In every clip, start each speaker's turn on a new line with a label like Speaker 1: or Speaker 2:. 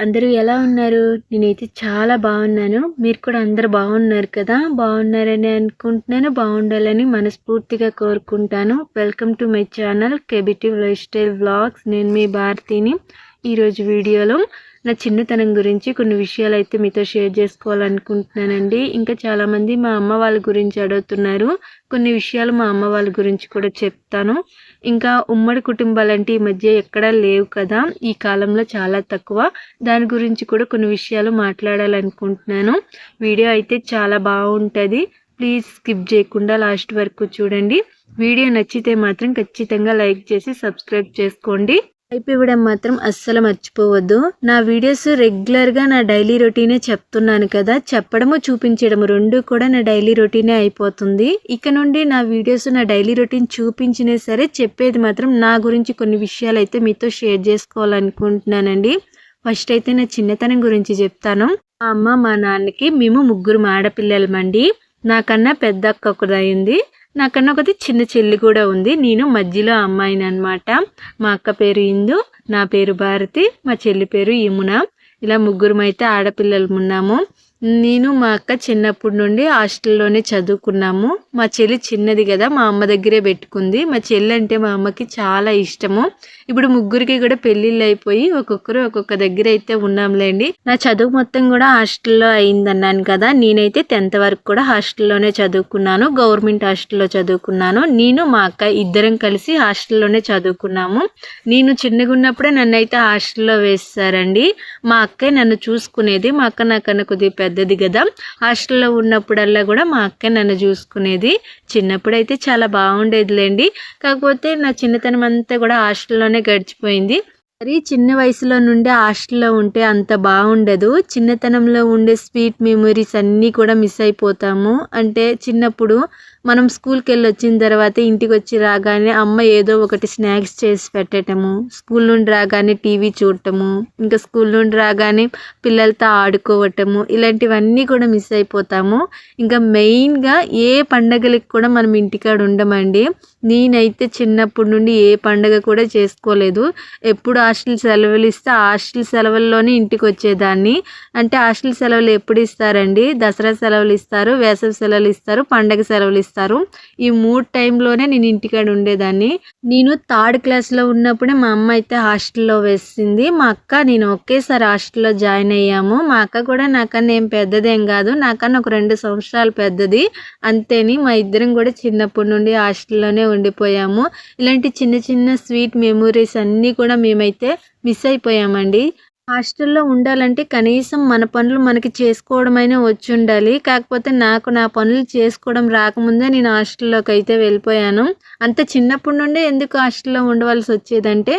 Speaker 1: అందరూ ఎలా ఉన్నారు? నేనైతే చాలా బాగున్నాను. మీరు కూడా అందరూ బాగున్నారు కదా? బాగున్నారని అనుకుంటున్నాను. బాగుండాలని మనస్ఫూర్తిగా కోరుకుంటాను. Welcome to my channel KBT life style vlogs. నేను మీ భారతిని. ఈరోజు వీడియోలో నా చిన్నతనం గురించి కొన్ని విషయాలు అయితే మీతో షేర్ చేసుకోవాలనుకుంటున్నానండి. ఇంకా చాలామంది మా అమ్మ వాళ్ళ గురించి అడుగుతున్నారు. కొన్ని విషయాలు మా అమ్మ వాళ్ళ గురించి కూడా చెప్తాను. ఇంకా ఉమ్మడి కుటుంబాలంటే ఈ మధ్య ఎక్కడా లేవు కదా, ఈ కాలంలో చాలా తక్కువ. దాని గురించి కూడా కొన్ని విషయాలు మాట్లాడాలనుకుంటున్నాను. వీడియో అయితే చాలా బాగుంటుంది. ప్లీజ్ స్కిప్ చేయకుండా లాస్ట్ వరకు చూడండి. వీడియో నచ్చితే మాత్రం ఖచ్చితంగా లైక్ చేసి సబ్స్క్రైబ్ చేసుకోండి. లైక్ ఇవ్వడం మాత్రం అస్సలు మర్చిపోవద్దు. నా వీడియోస్ రెగ్యులర్గా నా డైలీ రొటీనే చెప్తున్నాను కదా, చెప్పడము చూపించడము రెండు కూడా నా డైలీ రొటీనే అయిపోతుంది. ఇక నుండి నా వీడియోస్ నా డైలీ రొటీన్ చూపించినా సరే చెప్పేది మాత్రం నా గురించి కొన్ని విషయాలు అయితే మీతో షేర్ చేసుకోవాలనుకుంటున్నానండి. ఫస్ట్ అయితే నా చిన్నతనం గురించి చెప్తాను. మా అమ్మ మా నాన్నకి మేము ముగ్గురు ఆడపిల్లలమండి. నాకన్నా పెద్ద అక్క ఒకటి అయింది, నాకన్నా ఒకటి చిన్న చెల్లి కూడా ఉంది. నేను మధ్యలో అమ్మాయిని అనమాట. మా అక్క పేరు ఇందు, నా పేరు భారతి, మా చెల్లి పేరు యమున. ఇలా ముగ్గురం అయితే ఆడపిల్లలు ఉన్నాము. నేను మా అక్క చిన్నప్పటి నుండి హాస్టల్లోనే చదువుకున్నాము. మా చెల్లి చిన్నది కదా, మా అమ్మ దగ్గరే పెట్టుకుంది. మా చెల్లి అంటే మా అమ్మకి చాలా ఇష్టము. ఇప్పుడు ముగ్గురికి కూడా పెళ్ళిళ్ళు అయిపోయి ఒక్కొక్కరు ఒక్కొక్క దగ్గర అయితే ఉన్నాంలేండి. నా చదువు మొత్తం కూడా హాస్టల్లో అయిందన్నాను కదా, నేనైతే 10th వరకు కూడా హాస్టల్లోనే చదువుకున్నాను. గవర్నమెంట్ హాస్టల్లో చదువుకున్నాను. నేను మా అక్క ఇద్దరం కలిసి హాస్టల్లోనే చదువుకున్నాము. నేను చిన్నగా ఉన్నప్పుడే నన్ను అయితే హాస్టల్లో వేస్తారండి. మా అక్కే నన్ను చూసుకునేది. మా అక్క నాకన్నా కొద్దిగా పెద్దది కదా, హాస్టల్లో ఉన్నప్పుడల్లా కూడా మా అక్కే నన్ను చూసుకునేది. చిన్నప్పుడు అయితే చాలా బాగుండేదిలేండి. కాకపోతే నా చిన్నతనం అంతా కూడా హాస్టల్లోనే గడిచిపోయింది. మరి చిన్న వయసులో నుండి హాస్టల్లో ఉంటే అంత బాగుండదు. చిన్నతనంలో ఉండే స్వీట్ మెమరీస్ అన్నీ కూడా మిస్ అయిపోతాము. అంటే చిన్నప్పుడు మనం స్కూల్కి వెళ్ళి వచ్చిన తర్వాత ఇంటికి వచ్చి రాగానే అమ్మ ఏదో ఒకటి స్నాక్స్ చేసి పెట్టడము, స్కూల్ నుండి రాగానే టీవీ చూడటము, ఇంకా స్కూల్ నుండి రాగానే పిల్లలతో ఆడుకోవటము, ఇలాంటివన్నీ కూడా మిస్ అయిపోతాము. ఇంకా మెయిన్గా ఏ పండగలకి కూడా మనం ఇంటికాడ ఉండమండి. నేనైతే చిన్నప్పటి నుండి ఏ పండగ కూడా చేసుకోలేదు. ఎప్పుడు హాస్టల్ సెలవులు ఇస్తే హాస్టల్ సెలవుల్లోనే ఇంటికి వచ్చేదాన్ని. అంటే హాస్టల్ సెలవులు ఎప్పుడు ఇస్తారండి? దసరా సెలవులు ఇస్తారు, వేసవి సెలవులు ఇస్తారు, పండగ సెలవులు ఇస్తారు. ఈ 3 టైంలోనే నేను ఇంటికాడ ఉండేదాన్ని. నేను 3rd క్లాస్లో ఉన్నప్పుడే మా అమ్మ అయితే హాస్టల్లో వేసింది. మా అక్క నేను ఒకేసారి హాస్టల్లో జాయిన్ అయ్యాము. మా అక్క కూడా నాకన్నా ఏం పెద్దదేం కాదు, నాకన్నా ఒక 2 సంవత్సరాలు పెద్దది అంతేని. మా ఇద్దరం కూడా చిన్నప్పటి నుండి హాస్టల్లోనే ఉండిపోయాము. ఇలాంటి చిన్న చిన్న స్వీట్ మెమరీస్ అన్నీ కూడా మేమైతే మిస్ అయిపోయామండి. హాస్టల్లో ఉండాలంటే కనీసం మన పనులు మనకి చేసుకోవడమైనా వచ్చి ఉండాలి. కాకపోతే నాకు నా పనులు చేసుకోవడం రాకముందే నేను హాస్టల్లోకి అయితే వెళ్ళిపోయాను. అంత చిన్నప్పటి నుండే ఎందుకు హాస్టల్లో ఉండవలసి వచ్చేదంటే,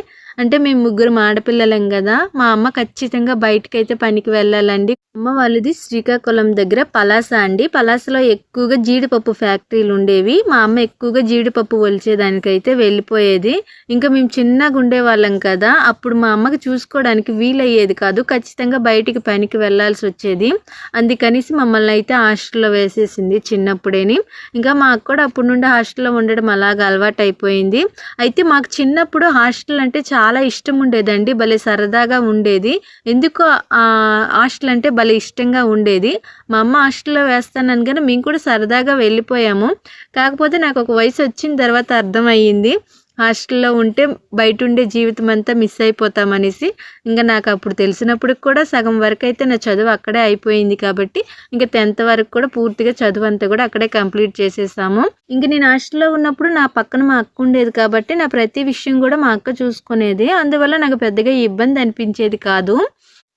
Speaker 1: మేము ముగ్గురం ఆడపిల్లలం కదా, మా అమ్మ ఖచ్చితంగా బయటకైతే పనికి వెళ్ళాలండి. అమ్మ వాళ్ళది శ్రీకాకుళం దగ్గర పలాస అండి. పలాసలో ఎక్కువగా జీడిపప్పు ఫ్యాక్టరీలు ఉండేవి. మా అమ్మ ఎక్కువగా జీడిపప్పు ఒలిచేదానికైతే వెళ్ళిపోయేది. ఇంకా మేము చిన్నగా ఉండేవాళ్ళం కదా, అప్పుడు మా అమ్మకి చూసుకోవడానికి వీలయ్యేది కాదు. ఖచ్చితంగా బయటికి పనికి వెళ్ళాల్సి వచ్చేది. అందుకనేసి మమ్మల్ని అయితే హాస్టల్లో వేసేసింది చిన్నప్పుడేని. ఇంకా మాకు కూడా అప్పటి నుండి హాస్టల్లో ఉండడం అలాగ అలవాటు అయిపోయింది. అయితే మాకు చిన్నప్పుడు హాస్టల్ అంటే చాలా ఇష్టం ఉండేదండి. భలే సరదాగా ఉండేది. ఎందుకో హాస్టల్ అంటే భలే ఇష్టంగా ఉండేది. మా అమ్మ హాస్టల్లో వేస్తానని కానీ మేము కూడా సరదాగా వెళ్ళిపోయాము. కాకపోతే నాకు ఒక వయసు వచ్చిన తర్వాత అర్థమయ్యింది, హాస్టల్లో ఉంటే బయట ఉండే జీవితం అంతా మిస్ అయిపోతామనేసి. ఇంకా నాకు అప్పుడు తెలిసినప్పుడు కూడా సగం వరకు అయితే నా చదువు అక్కడే అయిపోయింది కాబట్టి ఇంకా 10th వరకు కూడా పూర్తిగా చదువు అంతా కూడా అక్కడే కంప్లీట్ చేసేసాము. ఇంక నేను హాస్టల్లో ఉన్నప్పుడు నా పక్కన మా అక్క ఉండేది కాబట్టి నా ప్రతి విషయం కూడా మా అక్క చూసుకునేది. అందువల్ల నాకు పెద్దగా ఇబ్బంది అనిపించేది కాదు.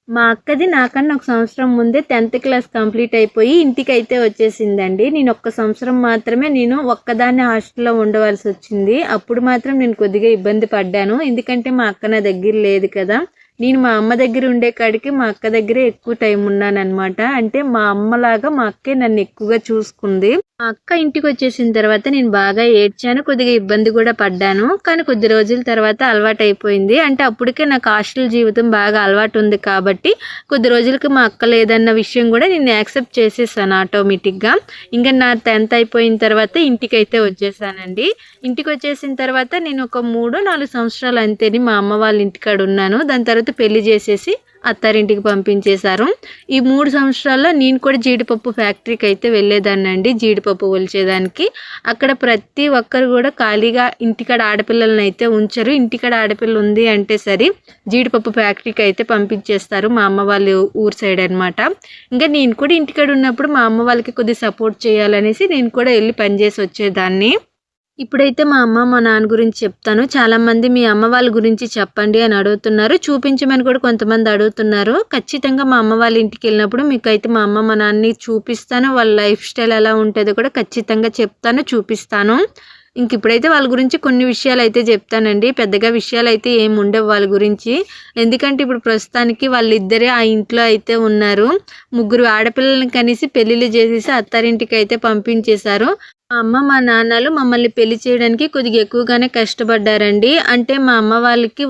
Speaker 1: మా అక్కది నాకన్నా ఒక సంవత్సరం ముందే 10th క్లాస్ కంప్లీట్ అయిపోయి ఇంటికి అయితే వచ్చేసిందండి. నేను ఒక్క సంవత్సరం మాత్రమే నేను ఒక్కదాన్ని హాస్టల్లో ఉండవలసి వచ్చింది. అప్పుడు మాత్రం నేను కొద్దిగా ఇబ్బంది పడ్డాను. ఎందుకంటే మా అక్క నా దగ్గర లేదు కదా. నేను మా అమ్మ దగ్గర ఉండే కాడికి మా అక్క దగ్గరే ఎక్కువ టైం ఉన్నాను అనమాట. అంటే మా అమ్మలాగా మా అక్కే నన్ను ఎక్కువగా చూసుకుంది. మా అక్క ఇంటికొచ్చేసిన తర్వాత నేను బాగా ఏడ్చాను. కొద్దిగా ఇబ్బంది కూడా పడ్డాను. కానీ కొద్ది రోజుల తర్వాత అలవాటయిపోయింది. అంటే అప్పటికే నాకు హాస్టల్ జీవితం బాగా అలవాటుంది కాబట్టి కొద్ది రోజులకి మా అక్క లేదన్న విషయం కూడా నేను యాక్సెప్ట్ చేసేసాను ఆటోమేటిక్‌గా. ఇంక నా 10th అయిపోయిన తర్వాత ఇంటికైతే వచ్చేసానండి. ఇంటికొచ్చేసిన తర్వాత నేను ఒక 3, 4 సంవత్సరాలు అంతేని మా అమ్మ వాళ్ళ ఇంటికాడ ఉన్నాను. దాని తర్వాత పెళ్లి చేసేసి అత్తారింటికి పంపించేశారు. ఈ 3 సంవత్సరాల్లో నేను కూడా జీడిపప్పు ఫ్యాక్టరీకి అయితే వెళ్ళేదాన్నండి. జీడిపప్పు ఒలిచేదానికి. అక్కడ ప్రతి ఒక్కరు కూడా ఖాళీగా ఇంటికాడ ఆడపిల్లలని అయితే ఉంచరు. ఇంటికాడ ఆడపిల్ల ఉంది అంటే సరే జీడిపప్పు ఫ్యాక్టరీకి అయితే పంపించేస్తారు. మా అమ్మ వాళ్ళ ఊరు సైడ్ అనమాట. ఇంకా నేను కూడా ఇంటికాడ ఉన్నప్పుడు మా అమ్మ వాళ్ళకి కొద్దిగా సపోర్ట్ చేయాలనేసి నేను కూడా వెళ్ళి పనిచేసి వచ్చేదాన్ని. ఇప్పుడైతే మా అమ్మ, మా నాన్న గురించి చెప్తాను. చాలామంది మీ అమ్మ వాళ్ళ గురించి చెప్పండి అని అడుగుతున్నారు. చూపించమని కూడా కొంతమంది అడుగుతున్నారు. ఖచ్చితంగా మా అమ్మ వాళ్ళ ఇంటికి వెళ్ళినప్పుడు మీకైతే మా అమ్మ, మా నాన్నని చూపిస్తాను. వాళ్ళ లైఫ్ స్టైల్ ఎలా ఉంటుందో కూడా ఖచ్చితంగా చెప్తాను, చూపిస్తాను. ఇంక ఇప్పుడైతే వాళ్ళ గురించి కొన్ని విషయాలు అయితే చెప్తానండి. పెద్దగా విషయాలు అయితే ఏమి ఉండవు వాళ్ళ గురించి. ఎందుకంటే ఇప్పుడు ప్రస్తుతానికి వాళ్ళిద్దరే ఆ ఇంట్లో అయితే ఉన్నారు. 3 ఆడపిల్లలని కనేసి పెళ్ళిళ్ళు చేసేసి అత్తారింటికి అయితే పంపించేశారు. మా అమ్మ, మా నాన్నలు మమ్మల్ని పెళ్లి చేయడానికి కొద్దిగా ఎక్కువగానే కష్టపడ్డారండి. అంటే మా అమ్మ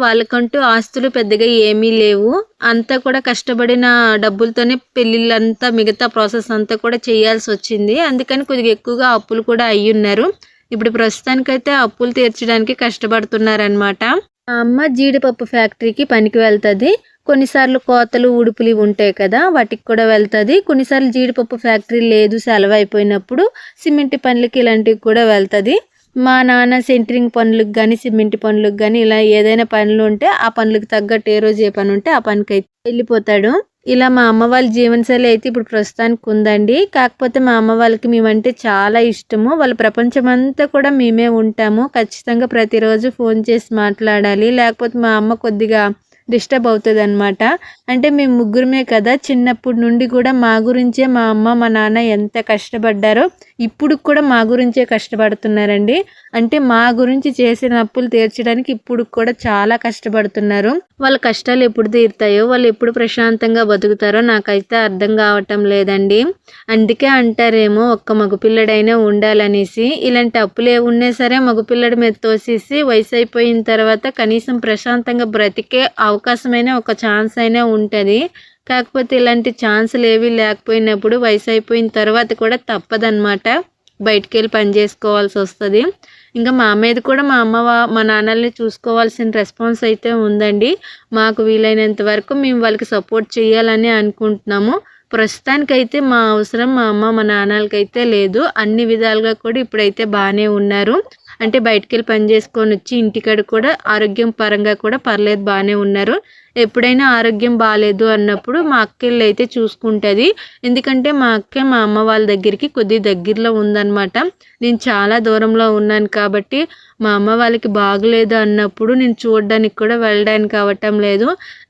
Speaker 1: వాళ్ళకంటూ ఆస్తులు పెద్దగా ఏమీ లేవు. అంతా కూడా కష్టపడిన డబ్బులతోనే పెళ్ళిళ్ళంతా మిగతా ప్రాసెస్ అంతా కూడా చేయాల్సి వచ్చింది. అందుకని కొద్దిగా ఎక్కువగా అప్పులు కూడా అయ్యున్నారు. ఇప్పుడు ప్రస్తుతానికైతే అప్పులు తీర్చడానికి కష్టపడుతున్నారనమాట. మా అమ్మ జీడిపప్పు ఫ్యాక్టరీకి పనికి వెళ్తుంది. కొన్నిసార్లు కోతలు, ఉడుపులు ఉంటాయి కదా, వాటికి కూడా వెళ్తుంది. కొన్నిసార్లు జీడిపప్పు ఫ్యాక్టరీ లేదు, సెలవు అయిపోయినప్పుడు సిమెంట్ పనులకి ఇలాంటివి కూడా వెళ్తుంది. మా నాన్న సెంటరింగ్ పనులకు కానీ, సిమెంట్ పనులకు కానీ ఇలా ఏదైనా పనులు ఉంటే ఆ పనులకు తగ్గట్టు ఏ రోజు ఏ పని ఉంటే ఆ పనికి అయితే వెళ్ళిపోతాడు. ఇలా మా అమ్మ వాళ్ళ జీవనశైలి అయితే ఇప్పుడు ప్రస్తుతానికి ఉందండి. కాకపోతే మా అమ్మ వాళ్ళకి మేమంటే చాలా ఇష్టము. వాళ్ళ ప్రపంచమంతా కూడా మేమే ఉంటాము. ఖచ్చితంగా ప్రతిరోజు ఫోన్ చేసి మాట్లాడాలి. లేకపోతే మా అమ్మ కొద్దిగా డిస్టర్బ్ అవుతుంది అనమాట. అంటే మేము ముగ్గురమే కదా, చిన్నప్పటి నుండి కూడా మా గురించే మా అమ్మ, మా నాన్న ఎంత కష్టపడ్డారో ఇప్పుడు కూడా మా గురించే కష్టపడుతున్నారండి. అంటే మా గురించి చేసిన అప్పులు తీర్చడానికి ఇప్పుడు కూడా చాలా కష్టపడుతున్నారు. వాళ్ళ కష్టాలు ఎప్పుడు తీరుతాయో, వాళ్ళు ఎప్పుడు ప్రశాంతంగా బతుకుతారో నాకైతే అర్థం కావటం లేదండి. అందుకే అంటారేమో ఒక్క మగపిల్లడైనా ఉండాలనేసి. ఇలాంటి అప్పులు ఏమున్నా సరే మగపిల్లడి మీద తోసేసి వయసు అయిపోయిన తర్వాత కనీసం ప్రశాంతంగా బ్రతికే అవకాశమైనా, ఒక ఛాన్స్ అయినా ఉంటుంది. కాకపోతే ఇలాంటి ఛాన్సులు ఏవి లేకపోయినప్పుడు వయసు అయిపోయిన తర్వాత కూడా తప్పదన్నమాట, బయటికి వెళ్ళి పని చేసుకోవాల్సి వస్తుంది. ఇంకా మా మీద కూడా మా అమ్మ మా నాన్నల్ని చూసుకోవాల్సిన రెస్పాన్స్ అయితే ఉందండి. మాకు వీలైనంత వరకు మేము వాళ్ళకి సపోర్ట్ చేయాలని అనుకుంటున్నాము. ప్రస్తుతానికైతే మా అవసరం మా అమ్మ, మా నాన్నలకైతే లేదు. అన్ని విధాలుగా కూడా ఇప్పుడైతే బాగానే ఉన్నారు. అంటే బయటికి వెళ్ళి పని చేసుకొని వచ్చి ఇంటికాడ కూడా ఆరోగ్యం పరంగా కూడా పర్లేదు, బాగానే ఉన్నారు. ఎప్పుడైనా ఆరోగ్యం బాగాలేదు అన్నప్పుడు మా అక్కళ్ళు అయితే చూసుకుంటుంది. ఎందుకంటే మా అక్క మా అమ్మ వాళ్ళ దగ్గరికి కొద్ది దగ్గరలో ఉందన్నమాట. నేను చాలా దూరంలో ఉన్నాను కాబట్టి మా అమ్మ వాళ్ళకి బాగలేదు అన్నప్పుడు నేను చూడడానికి కూడా వెళ్ళడానికి అవ్వటం లేదు.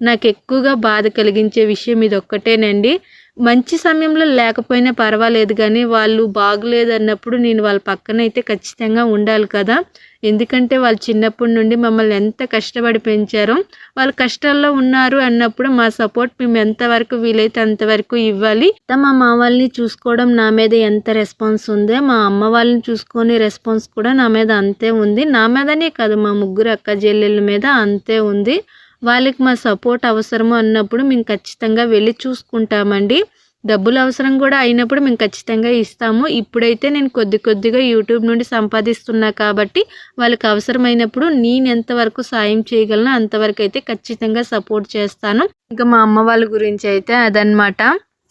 Speaker 1: నాకు ఎక్కువగా బాధ కలిగించే విషయం ఇది ఒక్కటేనండి. మంచి సమయంలో లేకపోయినా పర్వాలేదు కానీ వాళ్ళు బాగలేదు అన్నప్పుడు నేను వాళ్ళ పక్కన అయితే ఖచ్చితంగా ఉండాలి కదా. ఎందుకంటే వాళ్ళు చిన్నప్పటి నుండి మమ్మల్ని ఎంత కష్టపడి పెంచారో, వాళ్ళు కష్టాల్లో ఉన్నారు అన్నప్పుడు మా సపోర్ట్ మేము ఎంతవరకు వీలైతే అంతవరకు ఇవ్వాలి. మా అమ్మ వాళ్ళని చూసుకోవడం నా మీద ఎంత రెస్పాన్స్ ఉందో, మా అమ్మ వాళ్ళని చూసుకునే రెస్పాన్స్ కూడా నా మీద అంతే ఉంది. నా మీదనే కాదు, మా 3 అక్క చెల్లెళ్ళ మీద అంతే ఉంది. వాళ్ళకి మా సపోర్ట్ అవసరము అన్నప్పుడు మేము ఖచ్చితంగా వెళ్ళి చూసుకుంటామండి. డబ్బులు అవసరం కూడా అయినప్పుడు మేము ఖచ్చితంగా ఇస్తాము. ఇప్పుడైతే నేను కొద్దిగా యూట్యూబ్ నుండి సంపాదిస్తున్నా కాబట్టి వాళ్ళకి అవసరమైనప్పుడు నేను ఎంతవరకు సాయం చేయగలను అంతవరకు అయితే ఖచ్చితంగా సపోర్ట్ చేస్తాను. ఇంకా మా అమ్మ వాళ్ళ గురించి అయితే అదనమాట.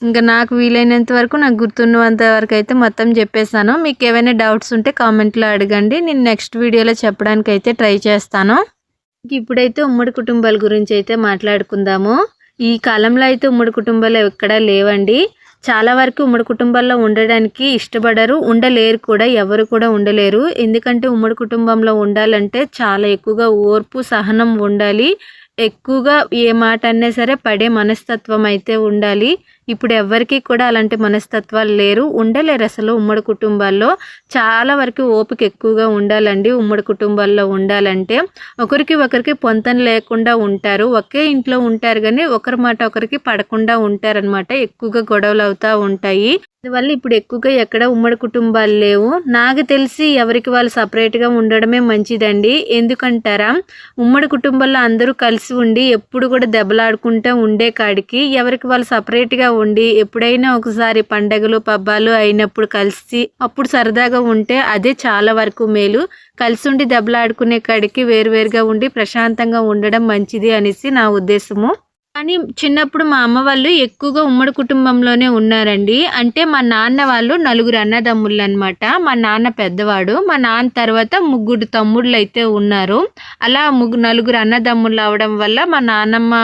Speaker 1: ఇంకా నాకు వీలైనంత వరకు, నాకు గుర్తున్నంత వరకు అయితే మొత్తం చెప్పేశాను. మీకు ఏమైనా డౌట్స్ ఉంటే కామెంట్లో అడగండి, నేను నెక్స్ట్ వీడియోలో చెప్పడానికి అయితే ట్రై చేస్తాను. ఇప్పుడైతే ఉమ్మడి కుటుంబాల గురించి అయితే మాట్లాడుకుందాము. ఈ కాలంలో అయితే ఉమ్మడి కుటుంబాలు ఎక్కడా లేవండి. చాలా వరకు ఉమ్మడి కుటుంబాల్లో ఉండడానికి ఇష్టపడరు, ఉండలేరు కూడా, ఎవరు కూడా ఉండలేరు. ఎందుకంటే ఉమ్మడి కుటుంబంలో ఉండాలంటే చాలా ఎక్కువగా ఓర్పు, సహనం ఉండాలి. ఎక్కువగా ఏ మాట అన్నా సరే పడే మనస్తత్వం అయితే ఉండాలి. ఇప్పుడు ఎవరికి కూడా అలాంటి మనస్తత్వాలు లేరు, ఉండలేరు అసలు. ఉమ్మడి కుటుంబాల్లో చాలా వరకు ఓపిక ఎక్కువగా ఉండాలండి. ఉమ్మడి కుటుంబాల్లో ఉండాలంటే ఒకరికి పొంతన లేకుండా ఉంటారు. ఒకే ఇంట్లో ఉంటారు కానీ ఒకరి మాట ఒకరికి పడకుండా ఉంటారనమాట. ఎక్కువగా గొడవలు అవుతూ ఉంటాయి. అందువల్ల ఇప్పుడు ఎక్కువగా ఎక్కడ ఉమ్మడి కుటుంబాలు లేవు. నాకు తెలిసి ఎవరికి వాళ్ళు సపరేట్‌గా ఉండడమే మంచిదండి. ఎందుకంటారా? ఉమ్మడి కుటుంబంలో అందరూ కలిసి ఉండి ఎప్పుడు కూడా దెబ్బలాడుకుంటా ఉండే కాడికి ఎవరికి వాళ్ళు సపరేట్‌గా ఉండి ఎప్పుడైనా ఒకసారి పండగలు, పబ్బాలు అయినప్పుడు కలిసి అప్పుడు సరదాగా ఉంటే అదే చాలా వరకు మేలు. కలిసుండి దెబ్బలాడుకునే కాడికి వేరువేరుగా ఉండి ప్రశాంతంగా ఉండడం మంచిది అనేసి నా ఉద్దేశము. కానీ చిన్నప్పుడు మా అమ్మ వాళ్ళు ఎక్కువగా ఉమ్మడి కుటుంబంలోనే ఉన్నారండి. అంటే మా నాన్న వాళ్ళు నలుగురు అన్నదమ్ముళ్ళనమాట. మా నాన్న పెద్దవాడు. మా నాన్న తర్వాత ముగ్గురు తమ్ముళ్ళైతే ఉన్నారు. అలా నలుగురు అన్నదమ్ముళ్ళు అవ్వడం వల్ల మా నాన్నమ్మ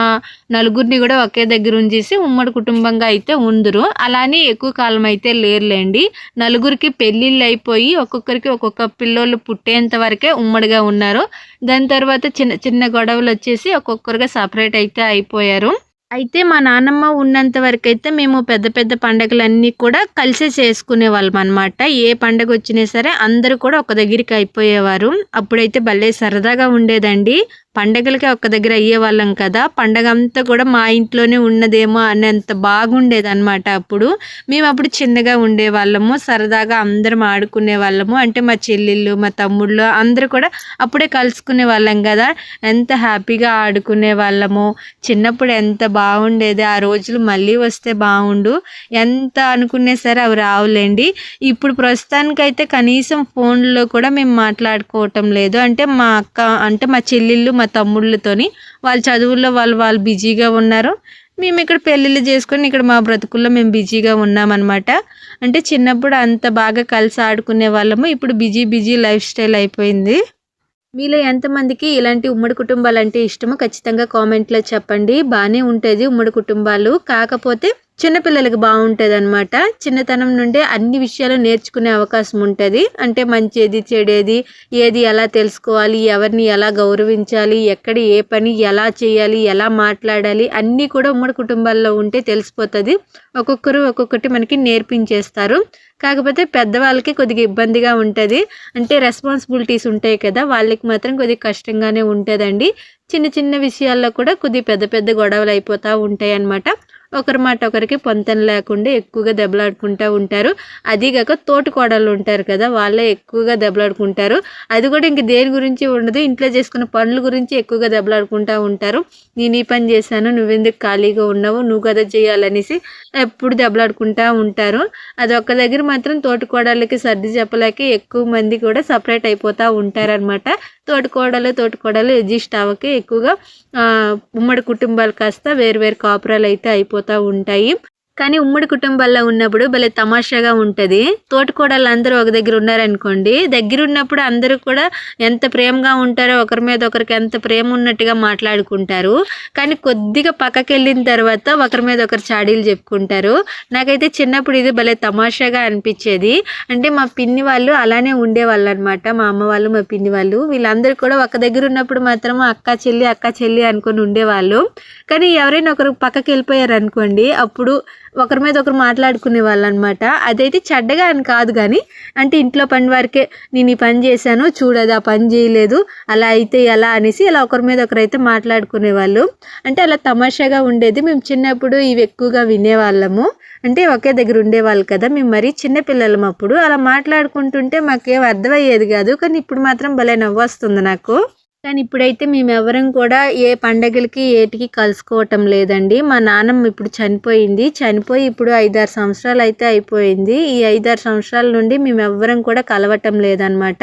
Speaker 1: నలుగురిని కూడా ఒకే దగ్గర ఉంచేసి ఉమ్మడి కుటుంబంగా అయితే ఉందురు. అలా అని ఎక్కువ కాలం అయితే లేరులేండి. నలుగురికి పెళ్ళిళ్ళు అయిపోయి ఒక్కొక్కరికి ఒక్కొక్క పిల్లోళ్ళు పుట్టేంత వరకే ఉమ్మడిగా ఉన్నారు. దాని తర్వాత చిన్న చిన్న గొడవలు వచ్చేసి ఒక్కొక్కరుగా సపరేట్ అయితే అయిపోయారు. అయితే మా నాన్నమ్మ ఉన్నంత వరకైతే మేము పెద్ద పెద్ద పండగలన్నీ కూడా కలిసే చేసుకునేవాళ్ళం అనమాట. ఏ పండగ వచ్చినా సరే అందరూ కూడా ఒక దగ్గరికి అయిపోయేవారు. అప్పుడైతే భలే సరదాగా ఉండేదండి. పండగలకే ఒక్క దగ్గర అయ్యేవాళ్ళం కదా. పండగ అంతా కూడా మా ఇంట్లోనే ఉన్నదేమో అనేంత బాగుండేదన్నమాట. మేము అప్పుడు చిన్నగా ఉండేవాళ్ళము. సరదాగా అందరం ఆడుకునే వాళ్ళము. అంటే మా చెల్లెళ్ళు, మా తమ్ముళ్ళు అందరూ కూడా అప్పుడే కలుసుకునే వాళ్ళం కదా. ఎంత హ్యాపీగా ఆడుకునే వాళ్ళము. చిన్నప్పుడు ఎంత బాగుండేది. ఆ రోజులు మళ్ళీ వస్తే బాగుండు. ఎంత అనుకునే సరే అవి రావులేండి. ఇప్పుడు ప్రస్తుతానికైతే కనీసం ఫోన్లో కూడా మేము మాట్లాడుకోవటం లేదు. అంటే మా అక్క అంటే మా చెల్లెళ్ళు, మా తమ్ముళ్ళతోని వాళ్ళ చదువుల్లో వాళ్ళు బిజీగా ఉన్నారు. మేము ఇక్కడ పెళ్ళిళ్ళు చేసుకొని ఇక్కడ మా బ్రతుకుల్లో మేము బిజీగా ఉన్నామన్నమాట. అంటే చిన్నప్పుడు అంత బాగా కలిసి ఆడుకునే వాళ్ళము. ఇప్పుడు బిజీ లైఫ్ స్టైల్ అయిపోయింది. మీలో ఎంతమందికి ఇలాంటి ఉమ్మడి కుటుంబాలు అంటే ఇష్టమో ఖచ్చితంగా కామెంట్లో చెప్పండి. బాగానే ఉంటుంది ఉమ్మడి కుటుంబాలు. కాకపోతే చిన్నపిల్లలకి బాగుంటుంది అనమాట. చిన్నతనం నుండే అన్ని విషయాలు నేర్చుకునే అవకాశం ఉంటుంది. అంటే మంచిది చెడేది ఏది ఎలా తెలుసుకోవాలి, ఎవరిని ఎలా గౌరవించాలి, ఎక్కడ ఏ పని ఎలా చేయాలి, ఎలా మాట్లాడాలి అన్నీ కూడా ఉమ్మడి కుటుంబాల్లో ఉంటే తెలిసిపోతుంది. ఒక్కొక్కరు ఒక్కొక్కటి మనకి నేర్పించేస్తారు. కాకపోతే పెద్దవాళ్ళకి కొద్దిగా ఇబ్బందిగా ఉంటుంది. అంటే రెస్పాన్సిబిలిటీస్ ఉంటాయి కదా, వాళ్ళకి మాత్రం కొద్దిగా కష్టంగానే ఉంటుందండి. చిన్న చిన్న విషయాల్లో కూడా కొద్దిగా పెద్ద గొడవలు అయిపోతూ ఉంటాయి అన్నమాట. ఒకరి మాట ఒకరికి పొంతన లేకుండా ఎక్కువగా దెబ్బలాడుకుంటూ ఉంటారు. అదీగాక తోటికోడళ్ళు ఉంటారు కదా, వాళ్ళే ఎక్కువగా దెబ్బలాడుకుంటారు. అది కూడా ఇంక దేని గురించి ఉండదు, ఇంట్లో చేసుకున్న పనుల గురించి ఎక్కువగా దెబ్బలాడుకుంటూ ఉంటారు. నేను ఈ పని చేశాను, నువ్వెందుకు ఖాళీగా ఉన్నావు, నువ్వు కదా చేయాలనేసి ఎప్పుడు దెబ్బలాడుకుంటూ ఉంటారు. అది ఒక్క దగ్గర మాత్రం తోటికోడళ్ళకి సర్ది చెప్పలేక ఎక్కువ మంది కూడా సపరేట్ అయిపోతూ ఉంటారనమాట. తోటికోడలు అడ్జస్ట్ అవ్వక ఎక్కువగా ఉమ్మడి కుటుంబాలు కాస్త వేరు కాపురాలు అయితే అయిపోతూ ఉంటాయి. కానీ ఉమ్మడి కుటుంబాల్లో ఉన్నప్పుడు భలే తమాషాగా ఉంటుంది. తోటికోడళ్ళు అందరూ ఒక దగ్గర ఉన్నారనుకోండి, దగ్గర ఉన్నప్పుడు అందరూ కూడా ఎంత ప్రేమగా ఉంటారో, ఒకరి మీద ఒకరికి ఎంత ప్రేమ ఉన్నట్టుగా మాట్లాడుకుంటారు. కానీ కొద్దిగా పక్కకి వెళ్ళిన తర్వాత ఒకరి మీద ఒకరు చాడీలు చెప్పుకుంటారు. నాకైతే చిన్నప్పుడు ఇది భలే తమాషాగా అనిపించేది. అంటే మా పిన్ని వాళ్ళు అలానే ఉండేవాళ్ళు అనమాట. మా అమ్మ వాళ్ళు, మా పిన్ని వాళ్ళు వీళ్ళందరూ కూడా ఒక దగ్గర ఉన్నప్పుడు మాత్రం అక్క చెల్లి అనుకొని ఉండేవాళ్ళు. కానీ ఎవరైనా ఒకరు పక్కకి వెళ్ళిపోయారు అనుకోండి, అప్పుడు ఒకరి మీద ఒకరు మాట్లాడుకునే వాళ్ళు అనమాట. అదైతే చెడ్డగా అని కాదు, కానీ అంటే ఇంట్లో పని వరకే, నేను ఈ పని చేశాను చూడదు, ఆ పని చేయలేదు, అలా అయితే ఎలా అనేసి ఇలా ఒకరి మీద ఒకరైతే మాట్లాడుకునే వాళ్ళు. అంటే అలా తమాషాగా ఉండేది. మేము చిన్నప్పుడు ఇవి ఎక్కువగా వినేవాళ్ళము. అంటే ఒకే దగ్గర ఉండేవాళ్ళు కదా, మేము మరీ చిన్నపిల్లలం. అప్పుడు అలా మాట్లాడుకుంటుంటే మాకేం అర్థమయ్యేది కాదు. కానీ ఇప్పుడు మాత్రం భలే నవ్వొస్తుంది నాకు. కానీ ఇప్పుడైతే మేమెవరం కూడా ఏ పండగలకి ఏటికి కలుసుకోవటం లేదండి. మా నాన్నమ్మ ఇప్పుడు చనిపోయి ఇప్పుడు 5-6 సంవత్సరాలు అయితే అయిపోయింది. ఈ 5-6 సంవత్సరాల నుండి మేమెవ్వరం కూడా కలవటం లేదనమాట.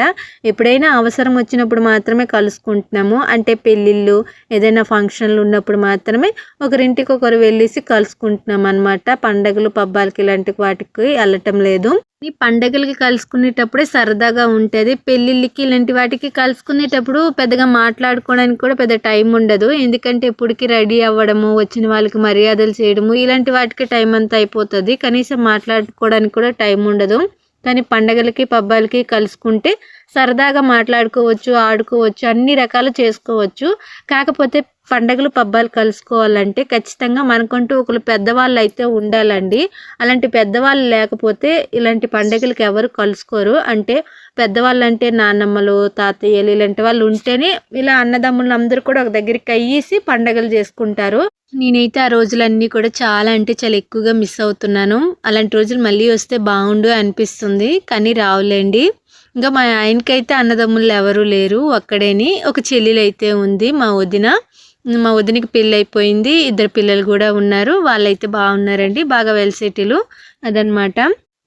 Speaker 1: ఎప్పుడైనా అవసరం వచ్చినప్పుడు మాత్రమే కలుసుకుంటున్నాము. అంటే పెళ్ళిళ్ళు, ఏదైనా ఫంక్షన్లు ఉన్నప్పుడు మాత్రమే ఒకరింటికి ఒకరు వెళ్ళేసి కలుసుకుంటున్నాం అనమాట. పండగలు, పబ్బాలకి ఇలాంటి వాటికి వెళ్ళటం లేదు. ఈ పండగలకి కలుసుకునేటప్పుడే సరదాగా ఉంటుంది. పెళ్ళిళ్ళకి ఇలాంటి వాటికి కలుసుకునేటప్పుడు పెద్దగా మాట్లాడుకోవడానికి కూడా పెద్ద టైం ఉండదు. ఎందుకంటే ఎప్పటికీ రెడీ అవ్వడము, వచ్చిన వాళ్ళకి మర్యాదలు చేయడము, ఇలాంటి వాటికి టైం అంతా అయిపోతుంది. కనీసం మాట్లాడుకోవడానికి కూడా టైం ఉండదు. కానీ పండగలకి పబ్బాలకి కలుసుకుంటే సరదాగా మాట్లాడుకోవచ్చు, ఆడుకోవచ్చు, అన్ని రకాలు చేసుకోవచ్చు. కాకపోతే పండగలు పబ్బాలు కలుసుకోవాలంటే ఖచ్చితంగా మనకంటూ ఒకరు పెద్దవాళ్ళు అయితే ఉండాలండి. అలాంటి పెద్దవాళ్ళు లేకపోతే ఇలాంటి పండగలకి ఎవరు కలుసుకోరు. అంటే పెద్దవాళ్ళంటే నాన్నమ్మలు, తాతయ్యలు ఇలాంటి వాళ్ళు ఉంటేనే ఇలా అన్నదమ్ములు అందరూ కూడా ఒక దగ్గరికి అయ్యేసి పండగలు చేసుకుంటారు. నేనైతే ఆ రోజులన్నీ కూడా చాలా అంటే చాలా ఎక్కువగా మిస్ అవుతున్నాను. అలాంటి రోజులు మళ్ళీ వస్తే బాగుండు అనిపిస్తుంది. కానీ రావులేండి. ఇంకా మా ఆయనకైతే అన్నదమ్ములు ఎవరు లేరు. ఒక్కడేని ఒక చెల్లెలైతే ఉంది మా వదిన. మా వదినకి పెళ్ళి అయిపోయింది. 2 పిల్లలు కూడా ఉన్నారు. వాళ్ళైతే బాగున్నారండి. బాగా వెల్ సెటిల్ అదనమాట.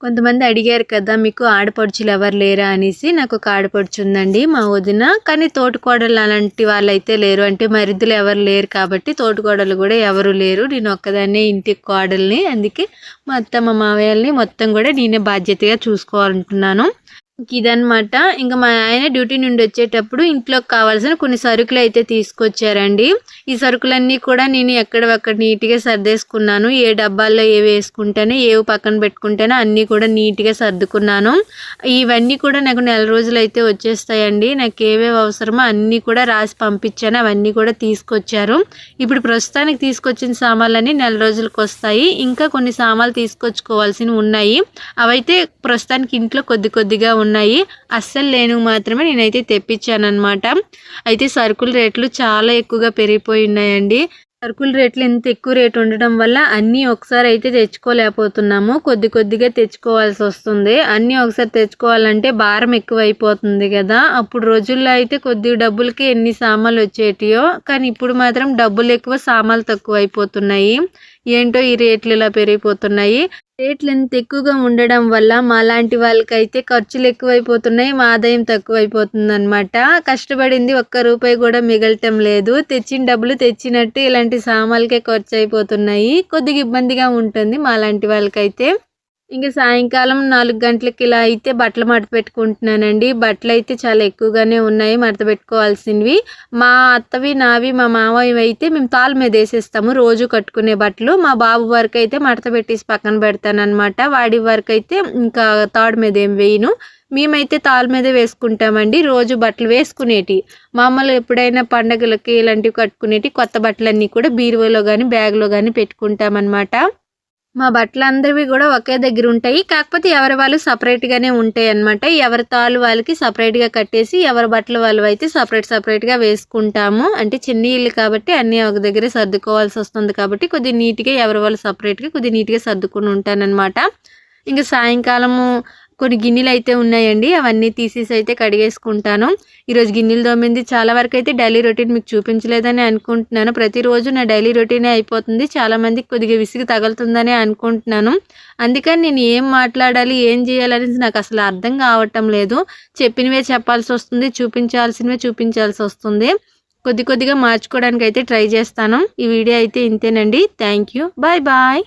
Speaker 1: కొంతమంది అడిగారు కదా మీకు ఆడపడుచులు ఎవరు లేరా అనేసి. నాకు ఒక ఆడపడుచు ఉందండి మా వదిన. కానీ తోటికోడలు అలాంటి వాళ్ళైతే లేరు. అంటే మరిదులు ఎవరు లేరు కాబట్టి తోటికోడలు కూడా ఎవరు లేరు. నేను ఒక్కదాన్నే ఇంటికి కోడల్ని. అందుకే మా అత్త మా మావయ్యల్ని మొత్తం కూడా నేనే బాధ్యతగా చూసుకోవాలంటున్నాను. ఇదనమాట. ఇంకా మా ఆయన డ్యూటీ నుండి వచ్చేటప్పుడు ఇంట్లోకి కావాల్సిన కొన్ని సరుకులు అయితే తీసుకొచ్చారండి. ఈ సరుకులన్నీ కూడా నేను ఎక్కడొక్కడ నీట్గా సర్దేసుకున్నాను. ఏ డబ్బాల్లో ఏవి వేసుకుంటానో ఏవి పక్కన పెట్టుకుంటానో అన్నీ కూడా నీట్గా సర్దుకున్నాను. ఇవన్నీ కూడా నాకు నెల రోజులు అయితే వచ్చేస్తాయండి. నాకు ఏవేవి అవసరమో అన్నీ కూడా రాసి పంపించాను. అవన్నీ కూడా తీసుకొచ్చారు. ఇప్పుడు ప్రస్తుతానికి తీసుకొచ్చిన సామాన్లన్నీ నెల రోజులకు వస్తాయి. ఇంకా కొన్ని సామాన్లు తీసుకొచ్చుకోవాల్సినవి ఉన్నాయి. అవైతే ప్రస్తుతానికి ఇంట్లో కొద్దిగా ఉన్నాయి. అస్సలు లేను మాత్రమే నేనైతే తెప్పించానమాట. అయితే సరుకుల రేట్లు చాలా ఎక్కువగా పెరిగిపోయి ఉన్నాయండి. సరుకుల రేట్లు ఇంత ఎక్కువ రేటు ఉండడం వల్ల అన్నీ ఒకసారి అయితే తెచ్చుకోలేకపోతున్నాము. కొద్దిగా తెచ్చుకోవాల్సి వస్తుంది. అన్నీ ఒకసారి తెచ్చుకోవాలంటే భారం ఎక్కువ అయిపోతుంది కదా. అప్పుడు రోజుల్లో అయితే కొద్ది డబ్బులకి ఎన్ని సామాన్లు వచ్చేటియో. కానీ ఇప్పుడు మాత్రం డబ్బులు ఎక్కువ సామాన్లు తక్కువ అయిపోతున్నాయి. ఏంటో ఈ రేట్లు ఇలా పెరిగిపోతున్నాయి. రేట్లు ఎంత ఎక్కువగా ఉండడం వల్ల మాలాంటి వాళ్ళకైతే ఖర్చులు ఎక్కువైపోతున్నాయి. మా ఆదాయం తక్కువైపోతుందన్నమాట. కష్టపడింది ఒక్క రూపాయి కూడా మిగలటం లేదు. తెచ్చిన డబ్బులు తెచ్చినట్టు ఇలాంటి సామాన్లకే ఖర్చు అయిపోతున్నాయి. కొద్దిగా ఇబ్బందిగా ఉంటుంది మాలాంటి వాళ్ళకైతే. ఇంక సాయంకాలం 4 గంటలకి ఇలా అయితే బట్టలు మడత పెట్టుకుంటున్నానండి. బట్టలు అయితే చాలా ఎక్కువగానే ఉన్నాయి మడత పెట్టుకోవాల్సినవి. మా అత్తవి, నావి, మా మావయ్యవి అయితే మేము తాళ్ళ మీద వేసేస్తాము రోజు కట్టుకునే బట్టలు. మా బాబు వరకు అయితే మడత పెట్టేసి పక్కన పెడతానమాట. వాడి వరకు అయితే ఇంకా తాడు మీద ఏం వేయను. మేమైతే తాళ్ళ మీదే వేసుకుంటామండి రోజు బట్టలు వేసుకునేటి. మామూలు ఎప్పుడైనా పండగలకి ఇలాంటివి కట్టుకునేటి కొత్త బట్టలన్నీ కూడా బీరువాలో కానీ బ్యాగ్లో కానీ పెట్టుకుంటామన్నమాట. మా బట్టలు అందరివి కూడా ఒకే దగ్గర ఉంటాయి. కాకపోతే ఎవరి వాళ్ళు సపరేట్గానే ఉంటాయి అన్నమాట. ఎవరి తాళ్ళు వాళ్ళకి సపరేట్గా కట్టేసి ఎవరి బట్టలు వాళ్ళు అయితే సపరేట్గా వేసుకుంటాము. అంటే చిన్న ఇల్లు కాబట్టి అన్నీ ఒక దగ్గరే సర్దుకోవాల్సి వస్తుంది కాబట్టి కొద్దిగా నీట్గా ఎవరి వాళ్ళు సపరేట్గా కొద్దిగా నీట్గా సర్దుకుని ఉంటానన్నమాట. ఇంకా సాయంకాలము కొన్ని గిన్నెలు అయితే ఉన్నాయండి. అవన్నీ తీసేసి అయితే కడిగేసుకుంటాను. ఈరోజు గిన్నెలు తోమింది చాలా వరకు అయితే డైలీ రొటీన్ మీకు చూపించలేదని అనుకుంటున్నాను. ప్రతిరోజు నా డైలీ రొటీనే అయిపోతుంది. చాలామందికి కొద్దిగా విసిగి తగులుతుందని అనుకుంటున్నాను. అందుకని నేను ఏం మాట్లాడాలి ఏం చేయాలనేసి నాకు అసలు అర్థం కావటం లేదు. చెప్పినవే చెప్పాల్సి వస్తుంది. చూపించాల్సినవే చూపించాల్సి వస్తుంది. కొద్దిగా మార్చుకోవడానికి అయితే ట్రై చేస్తాను. ఈ వీడియో అయితే ఇంతేనండి. Thank you. బాయ్.